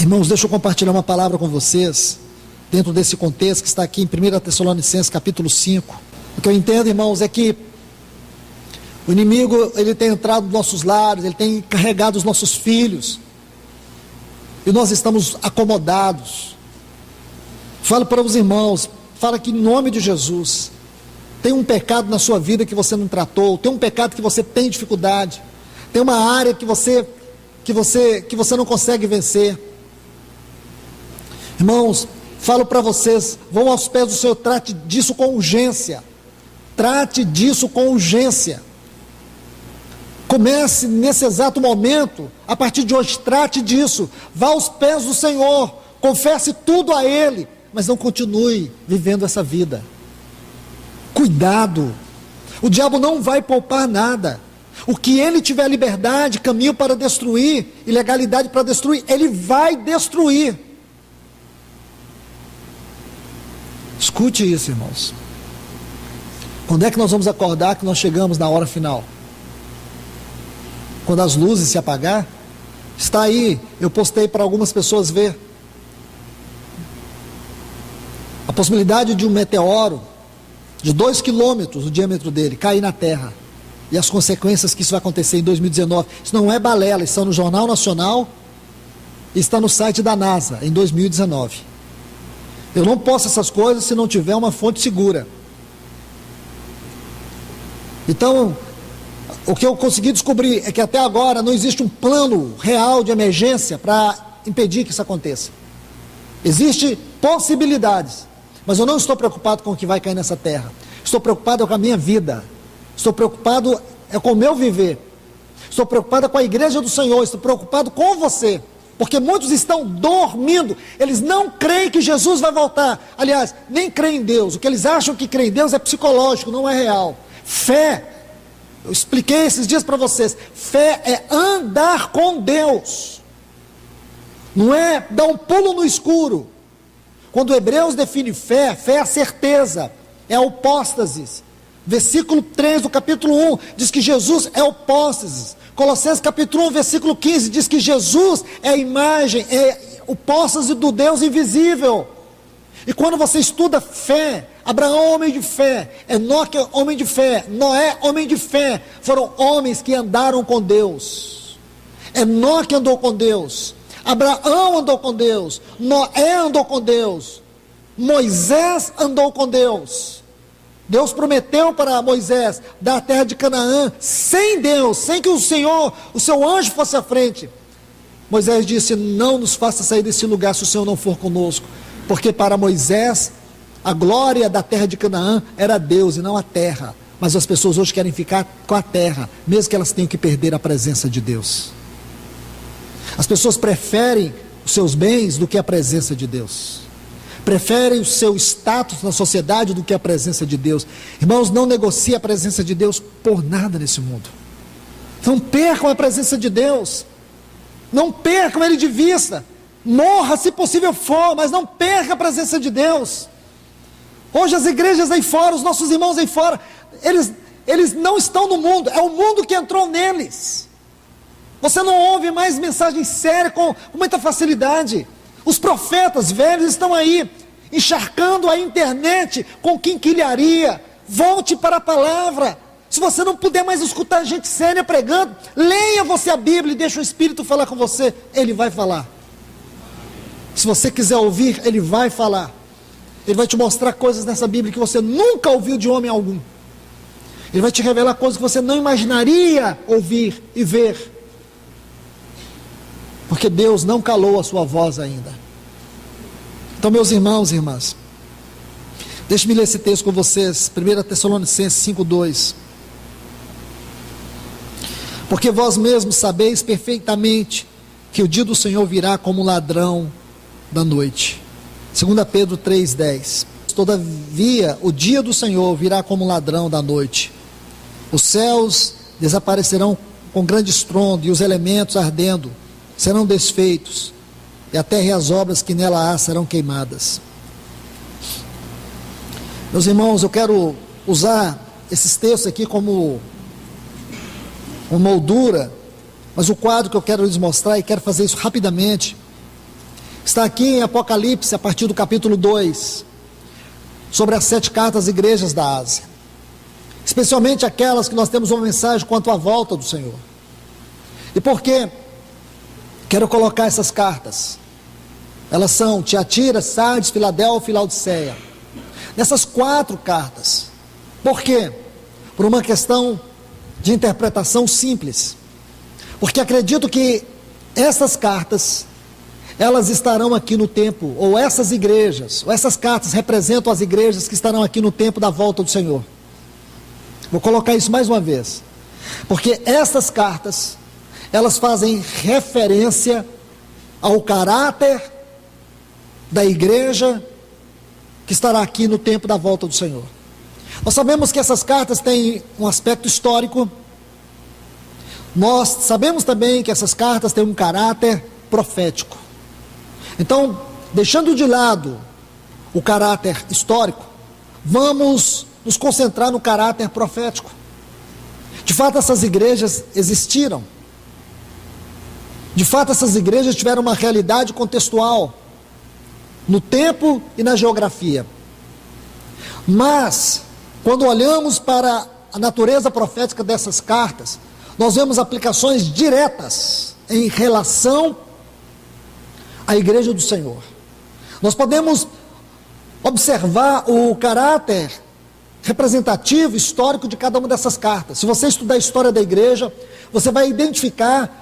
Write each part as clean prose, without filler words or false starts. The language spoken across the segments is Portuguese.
Irmãos, deixa eu compartilhar uma palavra com vocês, dentro desse contexto que está aqui em 1 Tessalonicenses capítulo 5. O que eu entendo, irmãos, é que o inimigo, ele tem entrado nos nossos lares, ele tem carregado os nossos filhos, e nós estamos acomodados. Falo para os irmãos, fala que em nome de Jesus, tem um pecado na sua vida que você não tratou, tem um pecado que você tem dificuldade, tem uma área que você não consegue vencer. Irmãos, falo para vocês, vão aos pés do Senhor, trate disso com urgência. Trate disso com urgência. Comece nesse exato momento, a partir de hoje, trate disso. Vá aos pés do Senhor, confesse tudo a Ele, mas não continue vivendo essa vida. Cuidado, o diabo não vai poupar nada. O que ele tiver liberdade, caminho para destruir, e legalidade para destruir, ele vai destruir. Escute isso, irmãos. Quando é que nós vamos acordar que nós chegamos na hora final? Quando as luzes se apagar? Está aí, eu postei para algumas pessoas ver. A possibilidade de um meteoro de 2 quilômetros, o diâmetro dele, cair na Terra. E as consequências que isso vai acontecer em 2019. Isso não é balela, isso está no Jornal Nacional e está no site da NASA, em 2019. Eu não posto essas coisas se não tiver uma fonte segura. Então, o que eu consegui descobrir é que até agora não existe um plano real de emergência para impedir que isso aconteça. Existem possibilidades, mas eu não estou preocupado com o que vai cair nessa terra. Estou preocupado com a minha vida. Estou preocupado com o meu viver. Estou preocupado com a igreja do Senhor. Estou preocupado com você. Porque muitos estão dormindo. Eles não creem que Jesus vai voltar. Aliás, nem creem em Deus. O que eles acham que creem em Deus é psicológico, não é real. Fé, eu expliquei esses dias para vocês, fé é andar com Deus. Não é dar um pulo no escuro. Quando Hebreus define fé, fé é a certeza, é a hipóstasis. Versículo 3 do capítulo 1 diz que Jesus é o hipóstasis. Colossenses capítulo 1, versículo 15 diz que Jesus é a imagem, é o hipóstase do Deus invisível. E quando você estuda fé, Abraão homem de fé, Enoque homem de fé, Noé homem de fé, foram homens que andaram com Deus. Enoque andou com Deus, Abraão andou com Deus, Noé andou com Deus, Moisés andou com Deus. Deus prometeu para Moisés dar a terra de Canaã sem Deus, sem que o seu anjo fosse à frente. Moisés disse: não nos faça sair desse lugar se o Senhor não for conosco, porque para Moisés a glória da terra de Canaã era Deus e não a terra. Mas as pessoas hoje querem ficar com a terra, mesmo que elas tenham que perder a presença de Deus. As pessoas preferem os seus bens do que a presença de Deus. Preferem o seu status na sociedade do que a presença de Deus. Irmãos, não negocie a presença de Deus por nada nesse mundo. Não percam a presença de Deus. Não percam Ele de vista. Morra se possível for, mas não perca a presença de Deus. Hoje as igrejas aí fora, os nossos irmãos aí fora, eles não estão no mundo, é o mundo que entrou neles. Você não ouve mais mensagem séria com muita facilidade. Os profetas velhos estão aí, encharcando a internet com quinquilharia. Volte para a palavra. Se você não puder mais escutar gente séria pregando, leia você a Bíblia e deixa o Espírito falar com você. Ele vai falar. Se você quiser ouvir, Ele vai falar. Ele vai te mostrar coisas nessa Bíblia que você nunca ouviu de homem algum. Ele vai te revelar coisas que você não imaginaria ouvir e ver. Porque Deus não calou a sua voz ainda. Então, meus irmãos e irmãs, deixe-me ler esse texto com vocês, 1 Tessalonicenses 5:2. Porque vós mesmos sabeis perfeitamente que o dia do Senhor virá como um ladrão da noite. 2 Pedro 3:10. Todavia, o dia do Senhor virá como um ladrão da noite. Os céus desaparecerão com grande estrondo, e os elementos ardendo serão desfeitos, e a terra e as obras que nela há serão queimadas. Meus irmãos, eu quero usar esses textos aqui como uma moldura, mas o quadro que eu quero lhes mostrar, e quero fazer isso rapidamente, Está aqui em Apocalipse, a partir do capítulo 2, sobre as 7 cartas às igrejas da Ásia, especialmente aquelas que nós temos uma mensagem quanto à volta do Senhor. E por que quero colocar essas cartas? Elas são Tiatira, Sardes, Filadélfia e Laodiceia. Nessas 4 cartas. Por quê? Por uma questão de interpretação simples. Porque acredito que essas cartas, elas estarão aqui no tempo, ou essas igrejas, ou essas cartas representam as igrejas que estarão aqui no tempo da volta do Senhor. Vou colocar isso mais uma vez. Porque essas cartas, elas fazem referência ao caráter da igreja que estará aqui no tempo da volta do Senhor. Nós sabemos que essas cartas têm um aspecto histórico. Nós sabemos também que essas cartas têm um caráter profético. Então, deixando de lado o caráter histórico, vamos nos concentrar no caráter profético. De fato, essas igrejas existiram. De fato, essas igrejas tiveram uma realidade contextual, no tempo e na geografia. Mas, quando olhamos para a natureza profética dessas cartas, nós vemos aplicações diretas em relação à igreja do Senhor. Nós podemos observar o caráter representativo, histórico de cada uma dessas cartas. Se você estudar a história da igreja, você vai identificar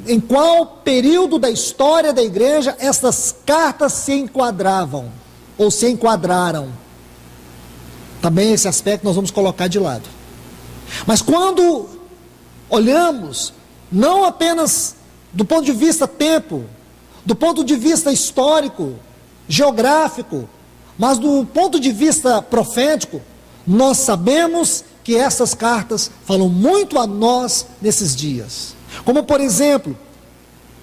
em qual período da história da igreja essas cartas se enquadravam, ou se enquadraram. Também esse aspecto nós vamos colocar de lado. Mas quando olhamos, não apenas do ponto de vista tempo, do ponto de vista histórico, geográfico, mas do ponto de vista profético, nós sabemos que essas cartas falam muito a nós nesses dias. Como, por exemplo,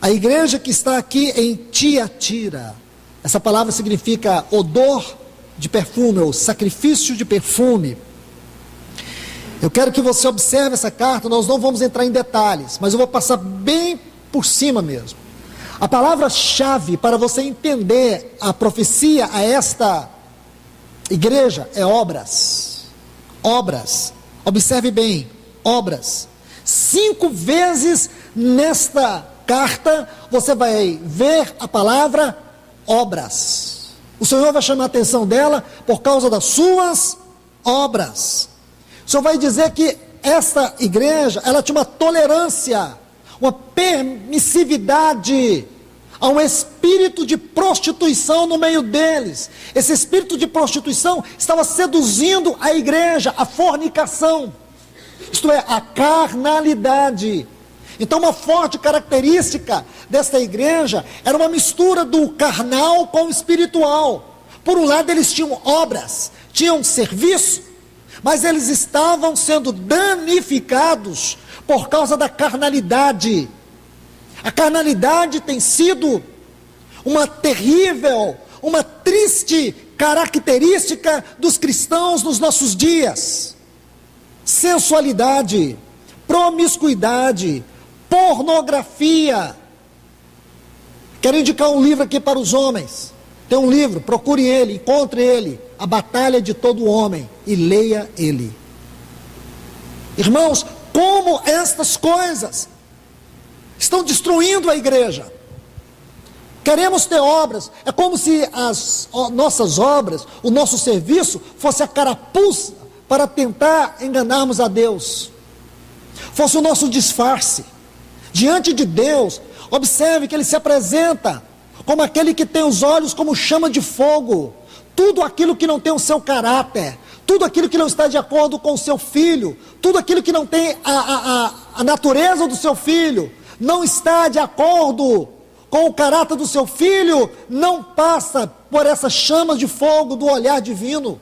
a igreja que está aqui em Tiatira. Essa palavra significa odor de perfume, ou sacrifício de perfume. Eu quero que você observe essa carta. Nós não vamos entrar em detalhes, mas eu vou passar bem por cima mesmo. A palavra-chave para você entender a profecia a esta igreja é obras. Obras. Observe bem, obras. 5 vezes nesta carta você vai ver a palavra obras. O Senhor vai chamar a atenção dela por causa das suas obras. O Senhor vai dizer que esta igreja, ela tinha uma tolerância, uma permissividade a um espírito de prostituição no meio deles. Esse espírito de prostituição estava seduzindo a igreja, a fornicação, isto é, a carnalidade. Então, uma forte característica desta igreja era uma mistura do carnal com o espiritual. Por um lado, eles tinham obras, tinham serviço, mas eles estavam sendo danificados por causa da carnalidade. A carnalidade tem sido uma terrível, uma triste característica dos cristãos nos nossos dias. Sensualidade, promiscuidade, pornografia. Quero indicar um livro aqui para os homens. Tem um livro, procure ele, encontre ele, A Batalha de Todo Homem, e leia ele. Irmãos, como estas coisas estão destruindo a igreja. Queremos ter obras, é como se as nossas obras, o nosso serviço, fosse a carapuça para tentar enganarmos a Deus, fosse o nosso disfarce. Diante de Deus, observe que Ele se apresenta como aquele que tem os olhos como chama de fogo. Tudo aquilo que não tem o seu caráter, tudo aquilo que não está de acordo com o seu filho, tudo aquilo que não tem a natureza do seu filho, não está de acordo com o caráter do seu filho, não passa por essas chamas de fogo do olhar divino.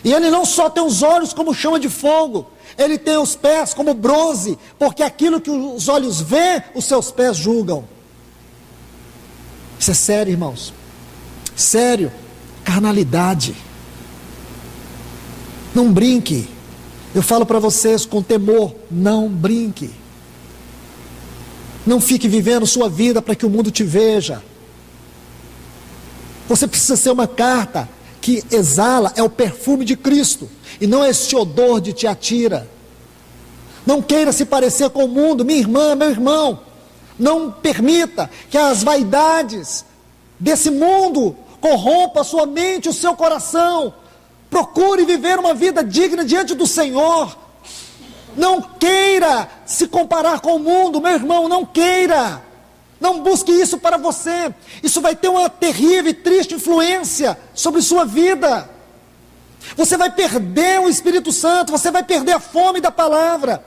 E ele não só tem os olhos como chama de fogo, ele tem os pés como bronze, porque aquilo que os olhos veem, os seus pés julgam. Isso é sério, irmãos. Sério. Carnalidade. Não brinque. Eu falo para vocês com temor, não brinque. Não fique vivendo sua vida para que o mundo te veja. Você precisa ser uma carta que exala, é o perfume de Cristo, e não esse odor de Tiatira. Não queira se parecer com o mundo, minha irmã, meu irmão. Não permita que as vaidades desse mundo corrompam a sua mente, o seu coração. Procure viver uma vida digna diante do Senhor. Não queira se comparar com o mundo, meu irmão, não queira. Não busque isso para você. Isso vai ter uma terrível e triste influência sobre sua vida. Você vai perder o Espírito Santo, você vai perder a fome da palavra.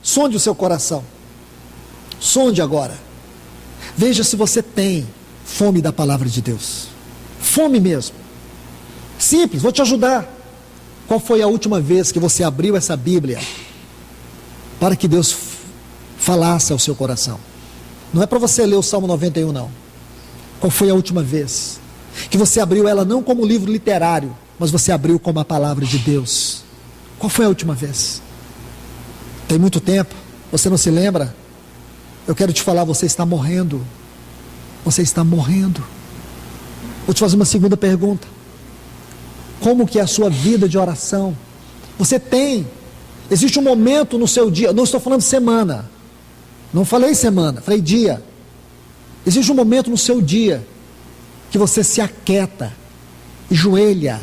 Sonde o seu coração. Sonde agora. Veja se você tem fome da palavra de Deus. Fome mesmo. Simples, vou te ajudar. Qual foi a última vez que você abriu essa Bíblia para que Deus falasse ao seu coração? Não é para você ler o Salmo 91, não. Qual foi a última vez que você abriu ela não como livro literário, mas você abriu como a palavra de Deus? Qual foi a última vez? Tem muito tempo, você não se lembra? Eu quero te falar, você está morrendo. Você está morrendo. Vou te fazer uma segunda pergunta. Como que é a sua vida de oração? Você tem, existe um momento no seu dia, não estou falando semana, não falei semana, falei dia. Existe um momento no seu dia que você se aquieta, joelha,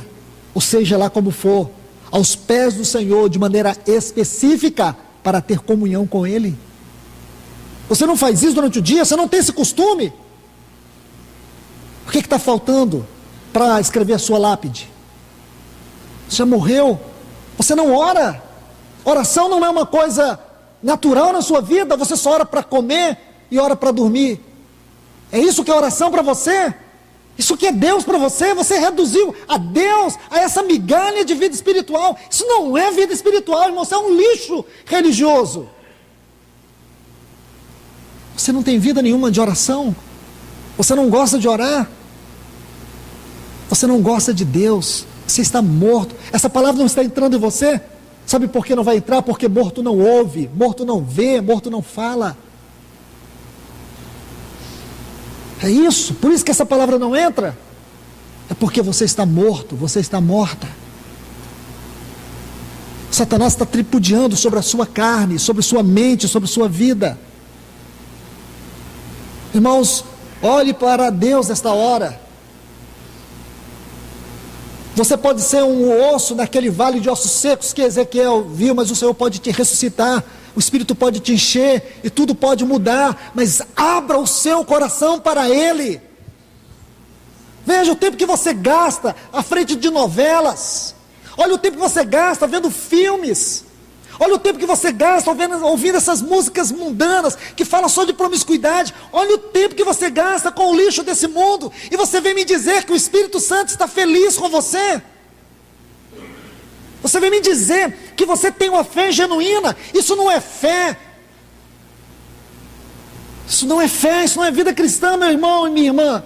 ou seja lá como for, aos pés do Senhor de maneira específica para ter comunhão com Ele. Você não faz isso durante o dia, você não tem esse costume. O que está faltando para escrever a sua lápide? Você já morreu? Você não ora? Oração não é uma coisa natural na sua vida. Você só ora para comer e ora para dormir. É isso que é oração para você? Isso que é Deus para você? Você reduziu a Deus a essa migalha de vida espiritual. Isso não é vida espiritual, irmão. Isso é um lixo religioso. Você não tem vida nenhuma de oração? Você não gosta de orar? Você não gosta de Deus? Você está morto. Essa palavra não está entrando em você. Sabe por que não vai entrar? Porque morto não ouve, morto não vê, morto não fala. É isso, por isso que essa palavra não entra. É porque você está morto, você está morta. Satanás está tripudiando sobre a sua carne, sobre sua mente, sobre sua vida. Irmãos, olhe para Deus nesta hora. Você pode ser um osso naquele vale de ossos secos que Ezequiel viu, mas o Senhor pode te ressuscitar, o Espírito pode te encher e tudo pode mudar, mas abra o seu coração para Ele. Veja o tempo que você gasta à frente de novelas, olha o tempo que você gasta vendo filmes, olha o tempo que você gasta ouvindo essas músicas mundanas que falam só de promiscuidade. Olha o tempo que você gasta com o lixo desse mundo, e você vem me dizer que o Espírito Santo está feliz com você. Você vem me dizer que você tem uma fé genuína. Isso não é fé. Isso não é fé, isso não é vida cristã, meu irmão e minha irmã.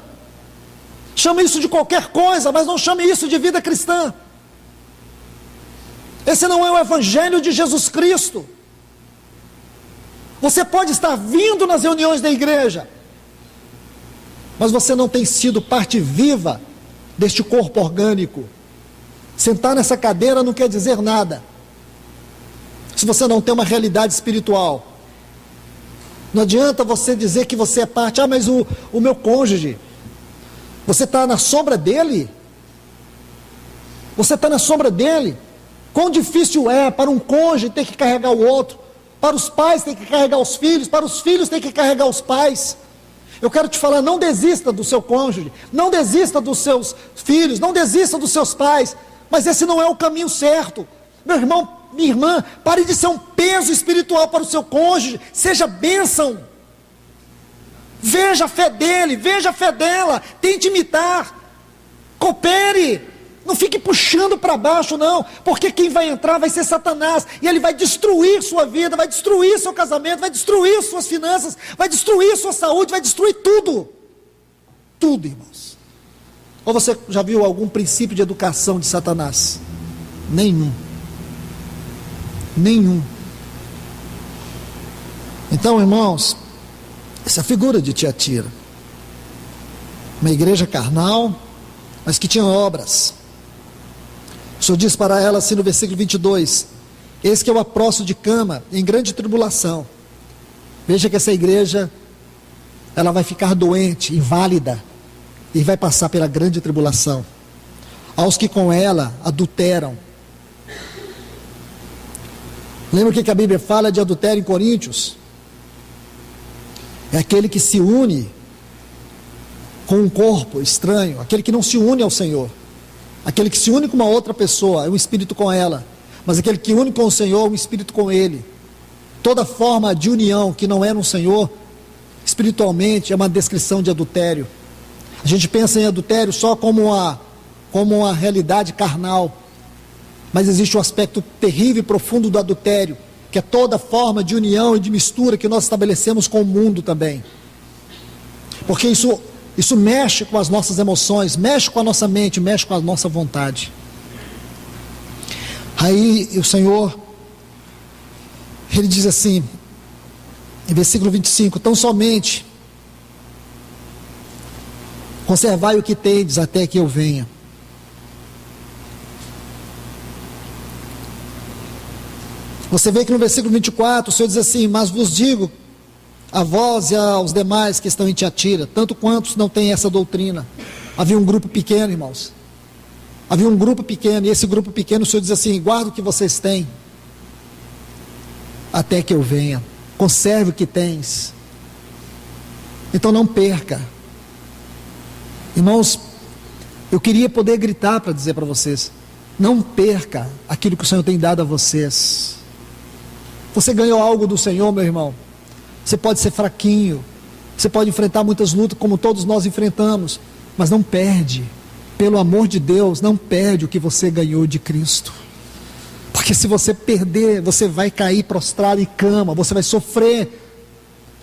Chame isso de qualquer coisa, mas não chame isso de vida cristã. Esse não é o Evangelho de Jesus Cristo. Você pode estar vindo nas reuniões da igreja, mas você não tem sido parte viva deste corpo orgânico. Sentar nessa cadeira não quer dizer nada, se você não tem uma realidade espiritual. Não adianta você dizer que você é parte. Mas o meu cônjuge, você está na sombra dele? Você está na sombra dele? Quão difícil é para um cônjuge ter que carregar o outro, para os pais ter que carregar os filhos, para os filhos ter que carregar os pais. Eu quero te falar, não desista do seu cônjuge, não desista dos seus filhos, não desista dos seus pais, mas esse não é o caminho certo. Meu irmão, minha irmã, pare de ser um peso espiritual para o seu cônjuge, seja bênção. Veja a fé dele, veja a fé dela, tente imitar, coopere. Não fique puxando para baixo não, porque quem vai entrar vai ser Satanás, e ele vai destruir sua vida, vai destruir seu casamento, vai destruir suas finanças, vai destruir sua saúde, vai destruir tudo. Tudo, irmãos. Ou você já viu algum princípio de educação de Satanás? Nenhum. Nenhum. Então, irmãos, essa figura de Tiatira, uma igreja carnal, mas que tinha obras. O Senhor diz para ela assim no versículo 22, eis que eu a prostro de cama em grande tribulação. Veja que essa igreja, ela vai ficar doente, inválida, e vai passar pela grande tribulação. Aos que com ela adulteram. Lembra o que a Bíblia fala de adultério em Coríntios? É aquele que se une com um corpo estranho, aquele que não se une ao Senhor, aquele que se une com uma outra pessoa, é um espírito com ela, mas aquele que une com o Senhor, é um espírito com ele. Toda forma de união que não é no Senhor, espiritualmente, é uma descrição de adultério. A gente pensa em adultério só como uma realidade carnal, mas existe um aspecto terrível e profundo do adultério, que é toda forma de união e de mistura que nós estabelecemos com o mundo também, porque isso mexe com as nossas emoções, mexe com a nossa mente, mexe com a nossa vontade. Aí o Senhor, Ele diz assim, em versículo 25, tão somente conservai o que tendes até que eu venha. Você vê que no versículo 24, o Senhor diz assim, mas vos digo, a vós e aos demais que estão em Tiatira, tanto quantos não têm essa doutrina. Havia um grupo pequeno, irmãos. Havia um grupo pequeno, e esse grupo pequeno, o Senhor diz assim, guarda o que vocês têm, até que eu venha. Conserve o que tens. Então não perca. Irmãos, eu queria poder gritar para dizer para vocês, não perca aquilo que o Senhor tem dado a vocês. Você ganhou algo do Senhor, meu irmão. Você pode ser fraquinho, você pode enfrentar muitas lutas como todos nós enfrentamos, mas não perde, pelo amor de Deus, não perde o que você ganhou de Cristo, porque se você perder, você vai cair prostrado em cama, você vai sofrer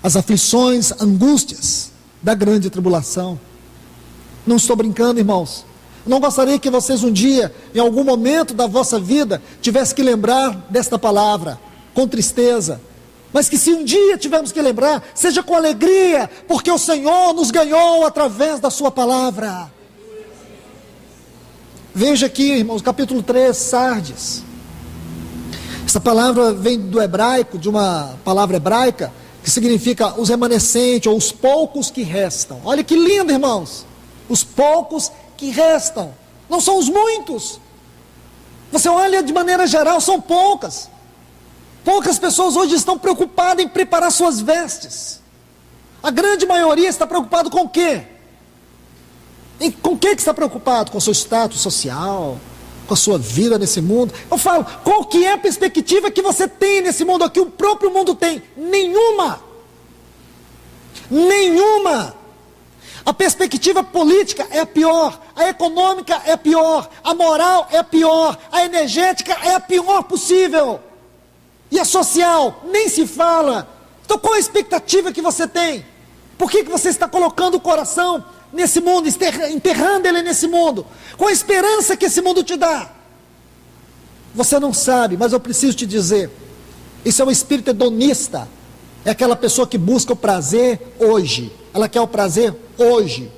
as aflições, angústias da grande tribulação. Não estou brincando, irmãos. Não gostaria que vocês um dia, em algum momento da vossa vida, tivessem que lembrar desta palavra, com tristeza, mas que se um dia tivermos que lembrar, seja com alegria, porque o Senhor nos ganhou através da sua palavra. Veja aqui, irmãos, capítulo 3, Sardes. Essa palavra vem do hebraico, de uma palavra hebraica, que significa os remanescentes, ou os poucos que restam. Olha que lindo, irmãos, os poucos que restam, não são os muitos. Você olha de maneira geral, são poucas. Poucas pessoas hoje estão preocupadas em preparar suas vestes. A grande maioria está preocupado com o quê? Com o que está preocupado? Com o seu status social, com a sua vida nesse mundo? Eu falo, qual que é a perspectiva que você tem nesse mundo aqui? O próprio mundo tem? Nenhuma. Nenhuma. A perspectiva política é a pior, a econômica é a pior, a moral é a pior, a energética é a pior possível. E a social, nem se fala. Então qual a expectativa que você tem? Por que você está colocando o coração nesse mundo, enterrando ele nesse mundo? Qual a esperança que esse mundo te dá? Você não sabe, mas eu preciso te dizer, isso é um espírito hedonista. É aquela pessoa que busca o prazer hoje. Ela quer o prazer hoje.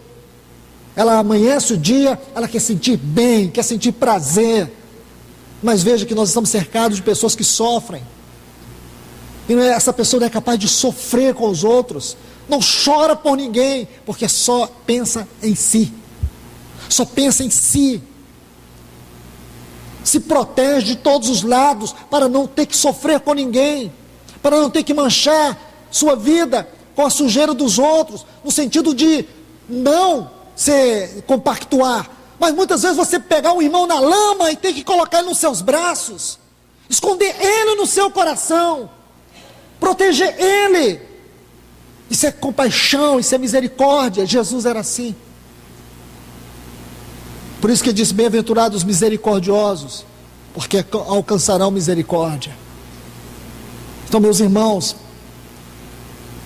Ela amanhece o dia, ela quer sentir bem, quer sentir prazer. Mas veja que nós estamos cercados de pessoas que sofrem. E essa pessoa não é capaz de sofrer com os outros, não chora por ninguém, porque só pensa em si, só pensa em si, se protege de todos os lados, para não ter que sofrer com ninguém, para não ter que manchar sua vida com a sujeira dos outros, no sentido de não se compactuar, mas muitas vezes você pegar um irmão na lama e ter que colocar ele nos seus braços, esconder ele no seu coração, proteger ele. Isso é compaixão, isso é misericórdia. Jesus era assim. Por isso que diz, bem-aventurados os misericordiosos, porque alcançarão misericórdia. Então, meus irmãos,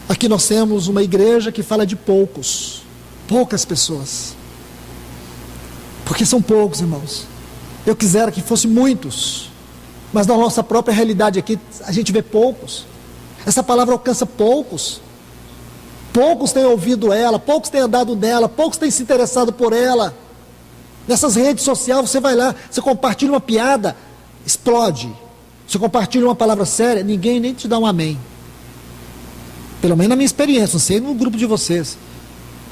aqui nós temos uma igreja que fala de poucas pessoas, porque são poucos, irmãos. Eu quisera que fosse muitos, mas na nossa própria realidade aqui, a gente vê poucos. Essa palavra alcança poucos. Poucos têm ouvido ela, poucos têm andado nela, poucos têm se interessado por ela. Nessas redes sociais você vai lá, você compartilha uma piada, explode. Você compartilha uma palavra séria, ninguém nem te dá um amém. Pelo menos na minha experiência, não sei no grupo de vocês.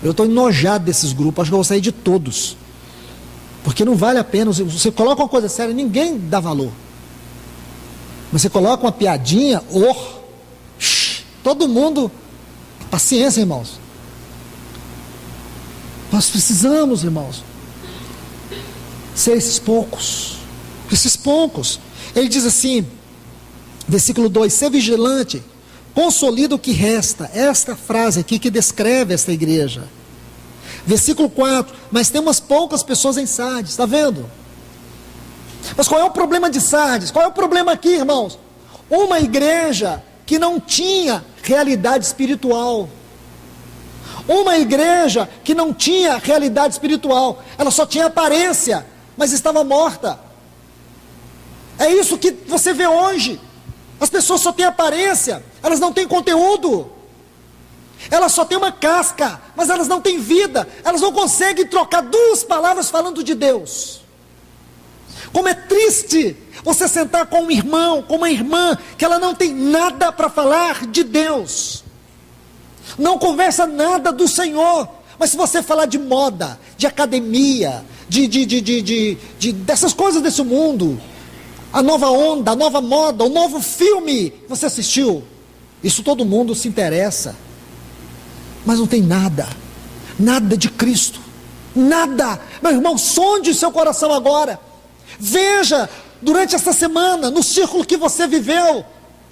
Eu estou enojado desses grupos, acho que eu vou sair de todos. Porque não vale a pena, você coloca uma coisa séria, ninguém dá valor. Mas você coloca uma piadinha, todo mundo, paciência, irmãos. Nós precisamos, irmãos, ser esses poucos. Ele diz assim, versículo 2, ser vigilante, consolida o que resta. Esta frase aqui que descreve esta igreja. Versículo 4, mas tem umas poucas pessoas em Sardes, está vendo? Mas qual é o problema de Sardes? Qual é o problema aqui, irmãos? Uma igreja que não tinha realidade espiritual. Uma igreja que não tinha realidade espiritual. Ela só tinha aparência, mas estava morta. É isso que você vê hoje. As pessoas só têm aparência, elas não têm conteúdo. Elas só têm uma casca, mas elas não têm vida. Elas não conseguem trocar duas palavras falando de Deus. Como é triste você sentar com um irmão, com uma irmã, que ela não tem nada para falar de Deus. Não conversa nada do Senhor. Mas se você falar de moda, de academia, dessas coisas desse mundo, a nova onda, a nova moda, o novo filme que você assistiu, isso todo mundo se interessa. Mas não tem nada de Cristo, nada. Meu irmão, sonde o seu coração agora, veja, durante essa semana, no círculo que você viveu,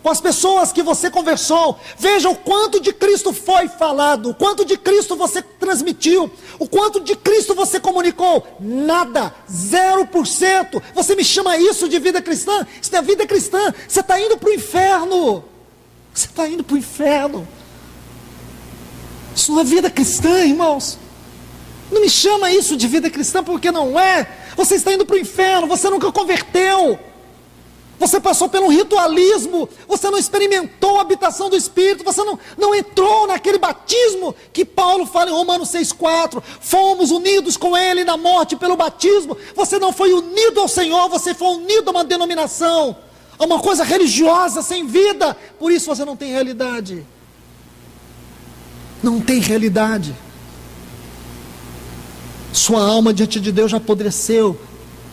com as pessoas que você conversou, veja o quanto de Cristo foi falado, o quanto de Cristo você transmitiu, o quanto de Cristo você comunicou. Nada, 0%. Você me chama isso de vida cristã? Isso não é vida cristã, você está indo para o inferno. Isso não é vida cristã, irmãos. Não me chama isso de vida cristã, porque não é. Você está indo para o inferno, você nunca converteu. Você passou pelo ritualismo, você não experimentou a habitação do Espírito, você não entrou naquele batismo que Paulo fala em Romanos 6,4. Fomos unidos com Ele na morte pelo batismo. Você não foi unido ao Senhor, você foi unido a uma denominação, a uma coisa religiosa, sem vida. Por isso você não tem realidade. Não tem realidade. Sua alma diante de Deus já apodreceu,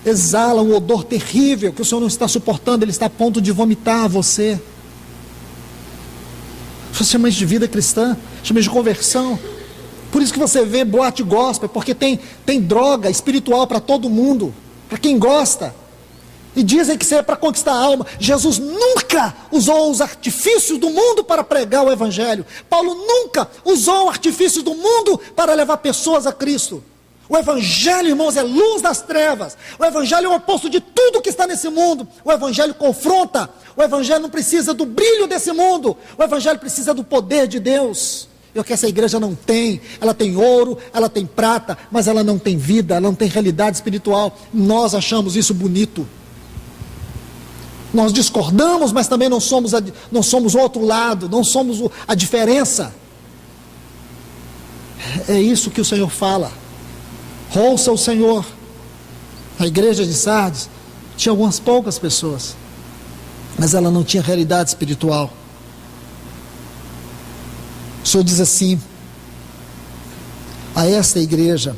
exala um odor terrível que o Senhor não está suportando, Ele está a ponto de vomitar você. Você chama isso de vida cristã, chama isso de conversão. Por isso que você vê boate gospel, porque tem droga espiritual para todo mundo, para quem gosta. E dizem que isso é para conquistar a alma. Jesus nunca usou os artifícios do mundo para pregar o Evangelho. Paulo nunca usou artifícios do mundo para levar pessoas a Cristo. O Evangelho, irmãos, é luz das trevas. O Evangelho é o oposto de tudo que está nesse mundo. O Evangelho confronta. O Evangelho não precisa do brilho desse mundo. O Evangelho precisa do poder de Deus. E o que essa igreja não tem. Ela tem ouro, ela tem prata, mas ela não tem vida, ela não tem realidade espiritual. Nós achamos isso bonito. Nós discordamos, mas também não somos o outro lado, não somos a diferença. É isso que o Senhor fala. Ouça o Senhor. A igreja de Sardes tinha algumas poucas pessoas, mas ela não tinha realidade espiritual. O Senhor diz assim a esta igreja,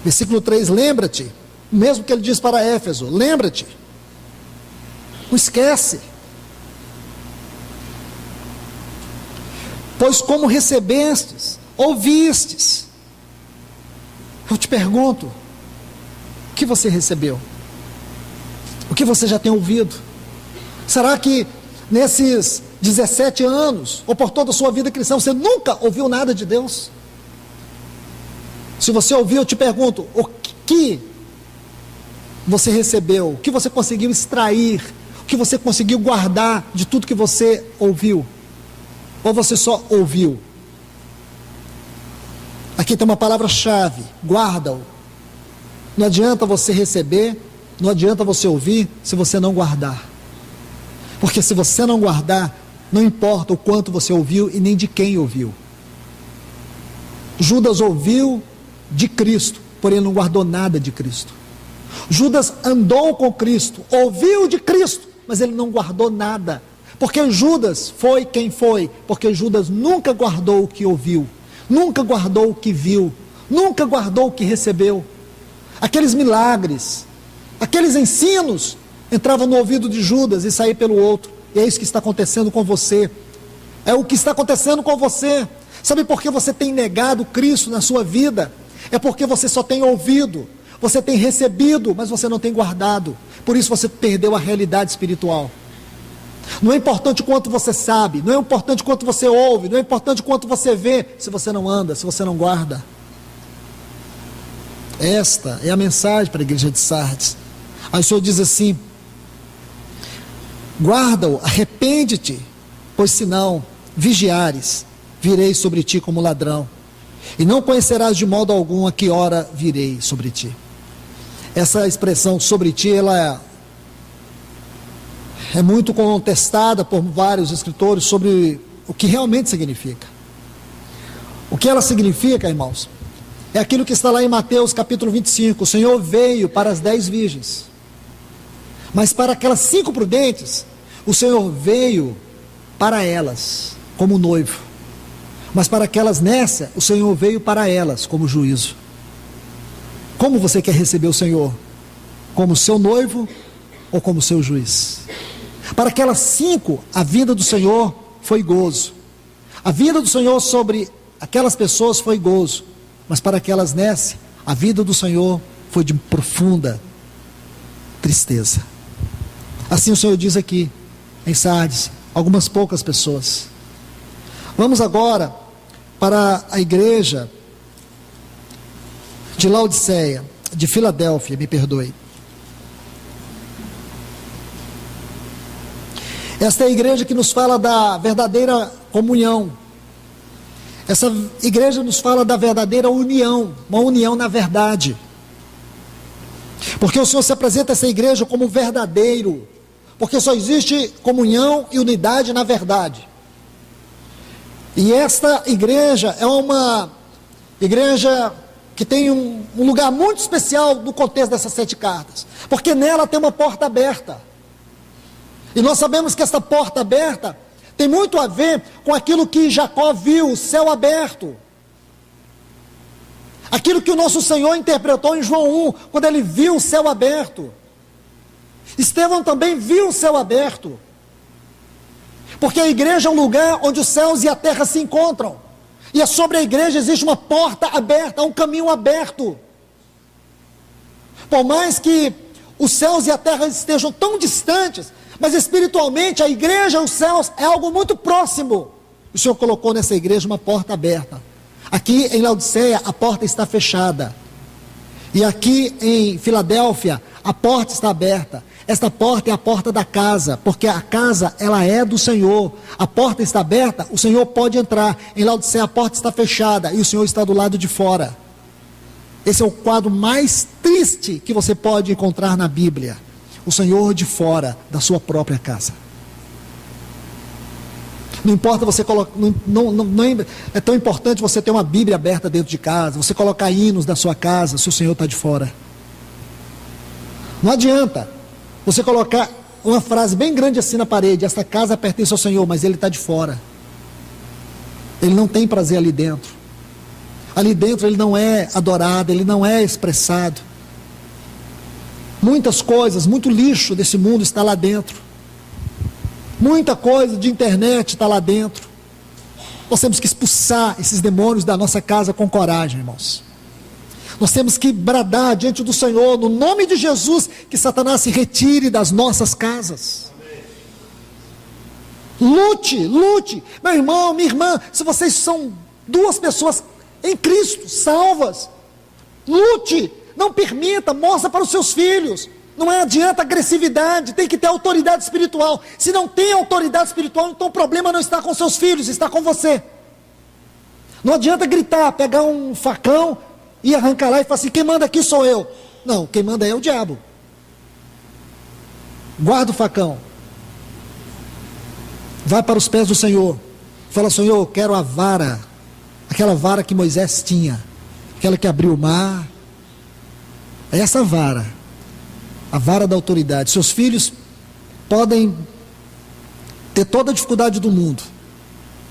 versículo 3, lembra-te, mesmo que ele diz para Éfeso, lembra-te, não esquece, pois como recebestes, ouvistes. Eu te pergunto, o que você recebeu? O que você já tem ouvido? Será que nesses 17 anos, ou por toda a sua vida cristã, você nunca ouviu nada de Deus? Se você ouviu, eu te pergunto, o que você recebeu? O que você conseguiu extrair? O que você conseguiu guardar de tudo que você ouviu? Ou você só ouviu? Aqui tem uma palavra-chave, guarda-o. Não adianta você receber, não adianta você ouvir, se você não guardar. Porque se você não guardar, não importa o quanto você ouviu e nem de quem ouviu. Judas ouviu de Cristo, porém não guardou nada de Cristo. Judas andou com Cristo, ouviu de Cristo, mas ele não guardou nada. Porque Judas foi quem foi, porque Judas nunca guardou o que ouviu, nunca guardou o que viu, nunca guardou o que recebeu. Aqueles milagres, aqueles ensinos, entravam no ouvido de Judas e saíam pelo outro. E é isso que está acontecendo com você. É o que está acontecendo com você. Sabe por que você tem negado Cristo na sua vida? É porque você só tem ouvido, você tem recebido, mas você não tem guardado. Por isso você perdeu a realidade espiritual. Não é importante quanto você sabe, não é importante quanto você ouve, não é importante quanto você vê, se você não anda, se você não guarda. Esta é a mensagem para a igreja de Sardes. Aí o Senhor diz assim: guarda-o, arrepende-te, pois senão vigiares, virei sobre ti como ladrão, e não conhecerás de modo algum a que hora virei sobre ti. Essa expressão sobre ti, ela é muito contestada por vários escritores sobre o que realmente significa. O que ela significa, irmãos, é aquilo que está lá em Mateus capítulo 25, o Senhor veio para as 10 virgens, mas para aquelas 5 prudentes, o Senhor veio para elas como noivo, mas para aquelas nécias, o Senhor veio para elas como juízo. Como você quer receber o Senhor? Como seu noivo ou como seu juiz? Para aquelas 5, a vinda do Senhor foi gozo. A vinda do Senhor sobre aquelas pessoas foi gozo. Mas para aquelas nécias, a vinda do Senhor foi de profunda tristeza. Assim o Senhor diz aqui em Sardes, algumas poucas pessoas. Vamos agora para a igreja de Laodiceia, de Filadélfia, me perdoe. Esta é a igreja que nos fala da verdadeira comunhão. Essa igreja nos fala da verdadeira união, uma união na verdade. Porque o Senhor se apresenta a essa igreja como verdadeiro, porque só existe comunhão e unidade na verdade. E esta igreja é uma igreja que tem um lugar muito especial no contexto dessas 7 cartas, porque nela tem uma porta aberta. E nós sabemos que esta porta aberta tem muito a ver com aquilo que Jacó viu, o céu aberto. Aquilo que o nosso Senhor interpretou em João 1, quando ele viu o céu aberto. Estevão também viu o céu aberto. Porque a igreja é um lugar onde os céus e a terra se encontram. E sobre a igreja existe uma porta aberta, um caminho aberto. Por mais que os céus e a terra estejam tão distantes, mas espiritualmente a igreja e os céus é algo muito próximo. O Senhor colocou nessa igreja uma porta aberta. Aqui em Laodiceia a porta está fechada. E aqui em Filadélfia a porta está aberta. Esta porta é a porta da casa, porque a casa ela é do Senhor. A porta está aberta, o Senhor pode entrar. Em Laodiceia a porta está fechada e o Senhor está do lado de fora. Esse é o quadro mais triste que você pode encontrar na Bíblia. O Senhor de fora da sua própria casa. Não importa você colocar, é tão importante você ter uma Bíblia aberta dentro de casa, você colocar hinos na sua casa, se o Senhor está de fora. Não adianta você colocar uma frase bem grande assim na parede: esta casa pertence ao Senhor, mas Ele está de fora. Ele não tem prazer ali dentro. Ali dentro Ele não é adorado, Ele não é expressado. Muitas coisas, muito lixo desse mundo está lá dentro. Muita coisa de internet está lá dentro. Nós temos que expulsar esses demônios da nossa casa com coragem, irmãos. Nós temos que bradar diante do Senhor, no nome de Jesus, que Satanás se retire das nossas casas. Lute, lute. Meu irmão, minha irmã, se vocês são 2 pessoas em Cristo, salvas, lute. Não permita, mostra para os seus filhos. Não adianta agressividade, tem que ter autoridade espiritual. Se não tem autoridade espiritual, então o problema não está com seus filhos, está com você. Não adianta gritar, pegar um facão e arrancar lá e falar assim: quem manda aqui sou eu. Não, quem manda é o diabo. Guarda o facão. Vai para os pés do Senhor. Fala: Senhor, eu quero a vara aquela vara que Moisés tinha, aquela que abriu o mar. É essa vara, a vara da autoridade. Seus filhos podem ter toda a dificuldade do mundo,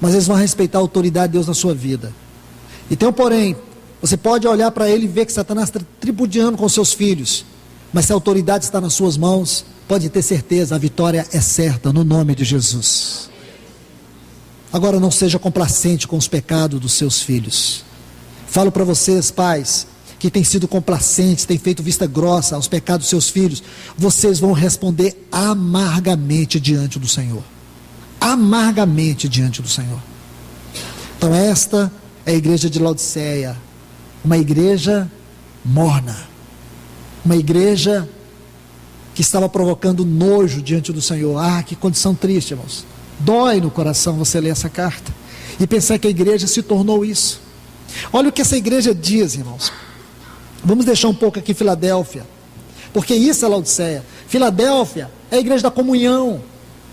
mas eles vão respeitar a autoridade de Deus na sua vida. Então, porém, você pode olhar para ele e ver que Satanás está tripudiando com seus filhos, mas se a autoridade está nas suas mãos, pode ter certeza, a vitória é certa, no nome de Jesus. Agora, não seja complacente com os pecados dos seus filhos. Falo para vocês, pais, que têm sido complacentes, têm feito vista grossa aos pecados dos seus filhos, vocês vão responder amargamente diante do Senhor. Amargamente diante do Senhor. Então, esta é a igreja de Laodiceia, uma igreja morna, uma igreja que estava provocando nojo diante do Senhor. Ah, que condição triste, irmãos. Dói no coração você ler essa carta e pensar que a igreja se tornou isso. Olha o que essa igreja diz, irmãos. Vamos deixar um pouco aqui Filadélfia, porque isso é Laodiceia. Filadélfia é a igreja da comunhão,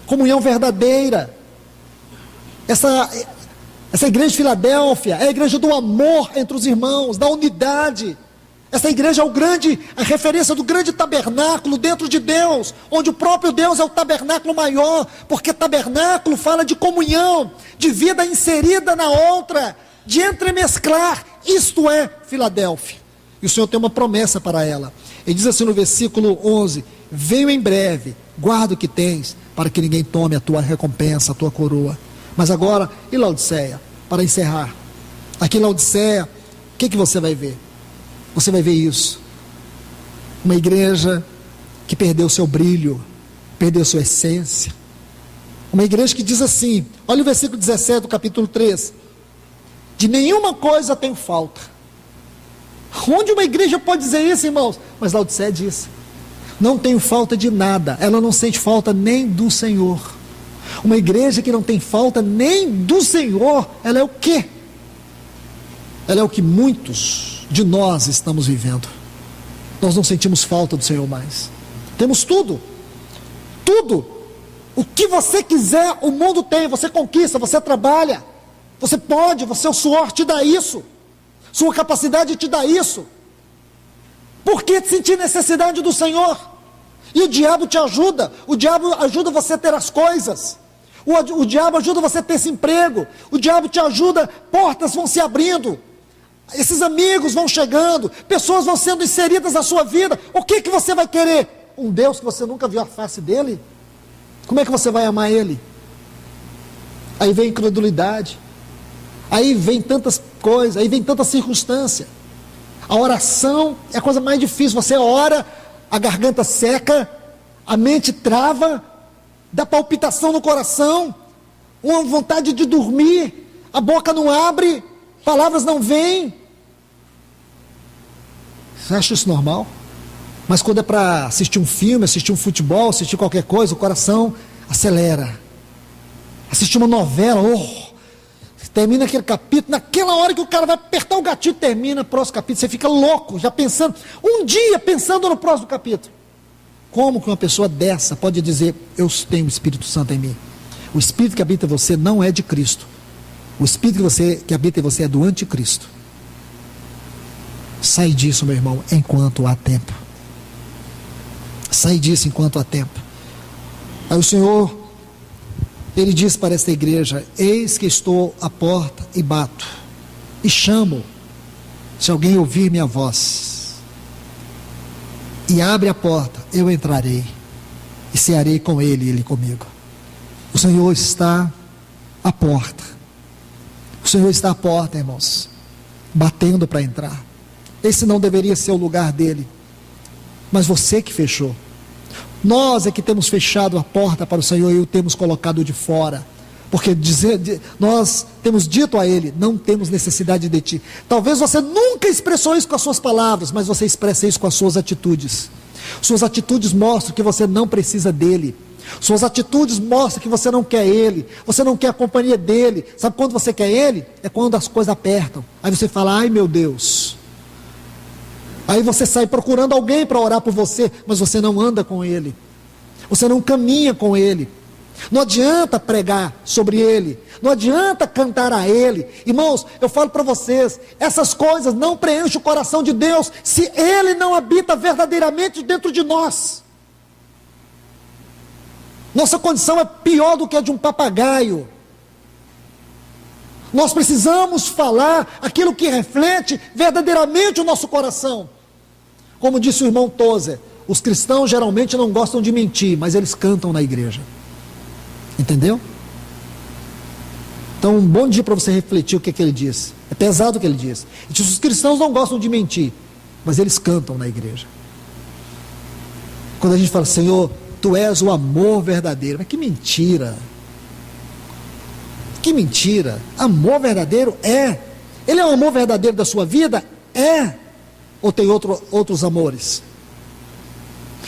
comunhão verdadeira. Essa igreja de Filadélfia é a igreja do amor entre os irmãos, da unidade. Essa igreja é a referência do grande tabernáculo dentro de Deus, onde o próprio Deus é o tabernáculo maior, porque tabernáculo fala de comunhão, de vida inserida na outra, de entremesclar. Isto é Filadélfia. E o Senhor tem uma promessa para ela. Ele diz assim no versículo 11: venho em breve, guarda o que tens, para que ninguém tome a tua recompensa, a tua coroa. Mas agora, e Laodiceia? Para encerrar, aqui em Laodiceia, o que você vai ver? Você vai ver isso, uma igreja que perdeu seu brilho, perdeu sua essência, uma igreja que diz assim, olha o versículo 17 do capítulo 3, de nenhuma coisa tenho falta. Onde uma igreja pode dizer isso, irmãos? Mas Laodiceia diz, não tenho falta de nada, ela não sente falta nem do Senhor. Uma igreja que não tem falta nem do Senhor, ela é o quê? Ela é o que muitos de nós estamos vivendo. Nós não sentimos falta do Senhor mais. Temos tudo, tudo. O que você quiser, o mundo tem. Você conquista, você trabalha, você pode, o suor te dá isso, sua capacidade te dá isso. Por que sentir necessidade do Senhor? E o diabo te ajuda. O diabo ajuda você a ter as coisas. O diabo ajuda você a ter esse emprego. O diabo te ajuda, portas vão se abrindo, esses amigos vão chegando, pessoas vão sendo inseridas na sua vida. O que você vai querer? Um Deus que você nunca viu a face dele? Como é que você vai amar ele? Aí vem incredulidade, aí vem tantas coisas, aí vem tanta circunstância. A oração é a coisa mais difícil. Você ora, a garganta seca, a mente trava, dá palpitação no coração, uma vontade de dormir, a boca não abre, palavras não vêm. Você acha isso normal? Mas quando é para assistir um filme, assistir um futebol, assistir qualquer coisa, o coração acelera. Assistir uma novela, termina aquele capítulo, naquela hora que o cara vai apertar o gatilho, termina o próximo capítulo, você fica louco, já pensando, um dia pensando no próximo capítulo. Como que uma pessoa dessa pode dizer, eu tenho o Espírito Santo em mim? O Espírito que habita em você não é de Cristo. O Espírito que habita em você é do anticristo. Sai disso, meu irmão, enquanto há tempo. Sai disso enquanto há tempo. Aí o Senhor, Ele diz para esta igreja, eis que estou à porta e bato, e chamo, se alguém ouvir minha voz, e abre a porta, eu entrarei, e cearei com ele e ele comigo. O Senhor está à porta. O Senhor está à porta, irmãos, batendo para entrar. Esse não deveria ser o lugar dele, mas você que fechou. Nós é que temos fechado a porta para o Senhor e o temos colocado de fora, porque nós temos dito a Ele, não temos necessidade de Ti. Talvez você nunca expressou isso com as suas palavras, mas você expressa isso com as suas atitudes. Suas atitudes mostram que você não precisa dEle. Suas atitudes mostram que você não quer Ele, você não quer a companhia dEle. Sabe quando você quer Ele? É quando as coisas apertam. Aí você fala, ai meu Deus. Aí você sai procurando alguém para orar por você, mas você não anda com Ele, você não caminha com Ele. Não adianta pregar sobre ele, não adianta cantar a ele. Irmãos, eu falo para vocês, essas coisas não preenchem o coração de Deus se ele não habita verdadeiramente dentro de nós. Nossa condição é pior do que a de um papagaio. Nós precisamos falar aquilo que reflete verdadeiramente o nosso coração. Como disse o irmão Tozer, os cristãos geralmente não gostam de mentir, mas eles cantam na igreja. Entendeu? Então, um bom dia para você refletir o que ele disse. É pesado o que ele disse. Ele disse, os cristãos não gostam de mentir, mas eles cantam na igreja. Quando a gente fala, Senhor, Tu és o amor verdadeiro. Mas que mentira! Que mentira! Amor verdadeiro é. Ele é o amor verdadeiro da sua vida? É. Ou tem outros amores?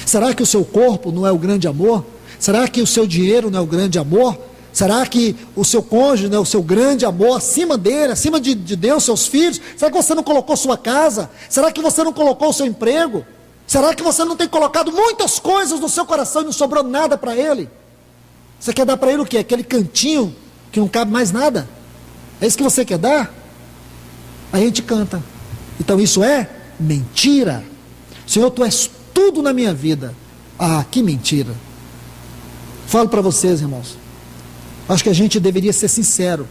Será que o seu corpo não é o grande amor? Será que o seu dinheiro não é o grande amor? Será que o seu cônjuge não é o seu grande amor acima dele, acima de Deus, seus filhos? Será que você não colocou sua casa? Será que você não colocou o seu emprego? Será que você não tem colocado muitas coisas no seu coração e não sobrou nada para ele? Você quer dar para ele o quê? Aquele cantinho que não cabe mais nada? É isso que você quer dar? A gente canta. Então isso é mentira. Senhor, Tu és tudo na minha vida. Ah, que mentira. Falo para vocês, irmãos, acho que a gente deveria ser sincero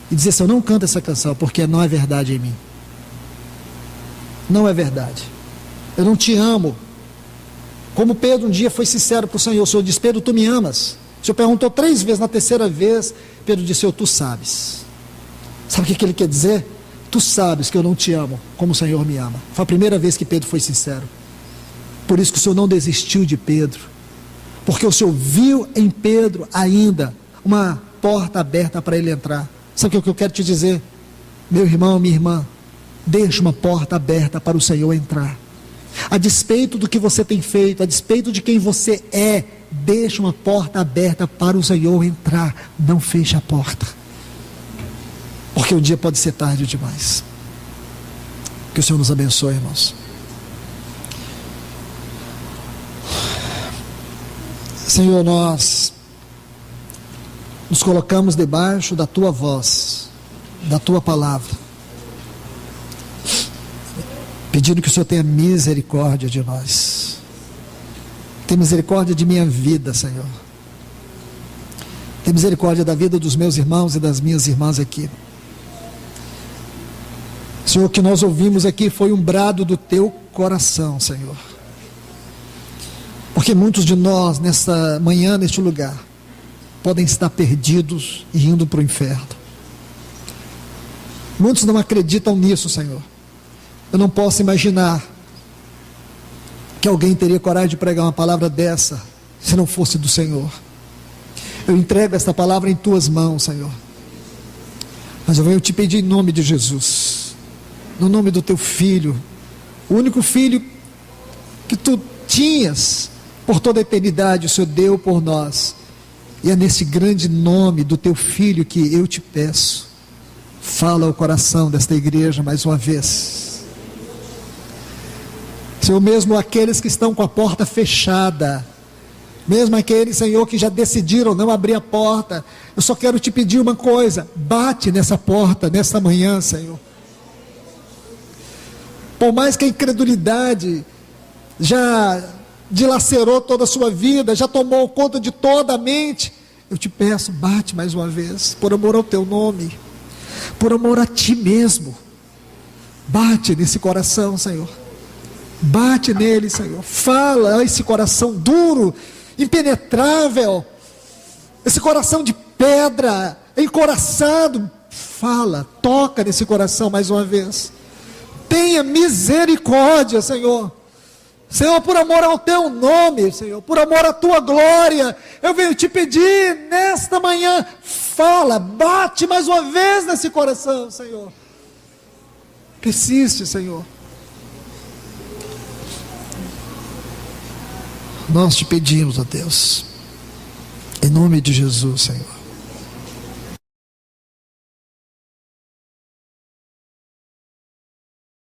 e dizer assim, eu não canto essa canção porque não é verdade em mim. Não é verdade. Eu não te amo. Como Pedro um dia foi sincero para o Senhor disse, Pedro, Tu me amas? O Senhor perguntou 3 vezes, na terceira vez, Pedro disse, Senhor, Tu sabes. Sabe o que ele quer dizer? Tu sabes que eu não te amo como o Senhor me ama. Foi a primeira vez que Pedro foi sincero. Por isso que o Senhor não desistiu de Pedro. Porque o Senhor viu em Pedro ainda uma porta aberta para ele entrar. Sabe o que eu quero te dizer? Meu irmão, minha irmã, deixe uma porta aberta para o Senhor entrar. A despeito do que você tem feito, a despeito de quem você é, deixe uma porta aberta para o Senhor entrar. Não feche a porta. Porque o dia pode ser tarde demais. Que o Senhor nos abençoe, irmãos. Senhor, nós nos colocamos debaixo da Tua voz, da Tua palavra, pedindo que o Senhor tenha misericórdia de nós. Tenha misericórdia de minha vida, Senhor. Tenha misericórdia da vida dos meus irmãos e das minhas irmãs aqui. Senhor, o que nós ouvimos aqui foi um brado do Teu coração, Senhor. Porque muitos de nós, nesta manhã, neste lugar, podem estar perdidos e indo para o inferno. Muitos não acreditam nisso, Senhor. Eu não posso imaginar que alguém teria coragem de pregar uma palavra dessa, se não fosse do Senhor. Eu entrego esta palavra em Tuas mãos, Senhor. Mas eu venho te pedir em nome de Jesus, no nome do Teu Filho, o único Filho que Tu tinhas, por toda a eternidade o Senhor deu por nós, e é nesse grande nome do Teu Filho que eu te peço, fala ao coração desta igreja mais uma vez. Senhor, mesmo aqueles que estão com a porta fechada, mesmo aqueles, Senhor, que já decidiram não abrir a porta, eu só quero te pedir uma coisa, bate nessa porta, nessa manhã, Senhor. Por mais que a incredulidade já dilacerou toda a sua vida, já tomou conta de toda a mente, eu te peço, bate mais uma vez, por amor ao Teu nome, por amor a Ti mesmo, bate nesse coração, Senhor, bate nele, Senhor, fala a esse coração duro, impenetrável, esse coração de pedra, encoraçado, fala, toca nesse coração mais uma vez, tenha misericórdia, Senhor. Senhor, por amor ao Teu nome, Senhor, por amor à Tua glória, eu venho te pedir nesta manhã, fala, bate mais uma vez nesse coração, Senhor. Persiste, Senhor. Nós te pedimos, ó Deus, em nome de Jesus, Senhor.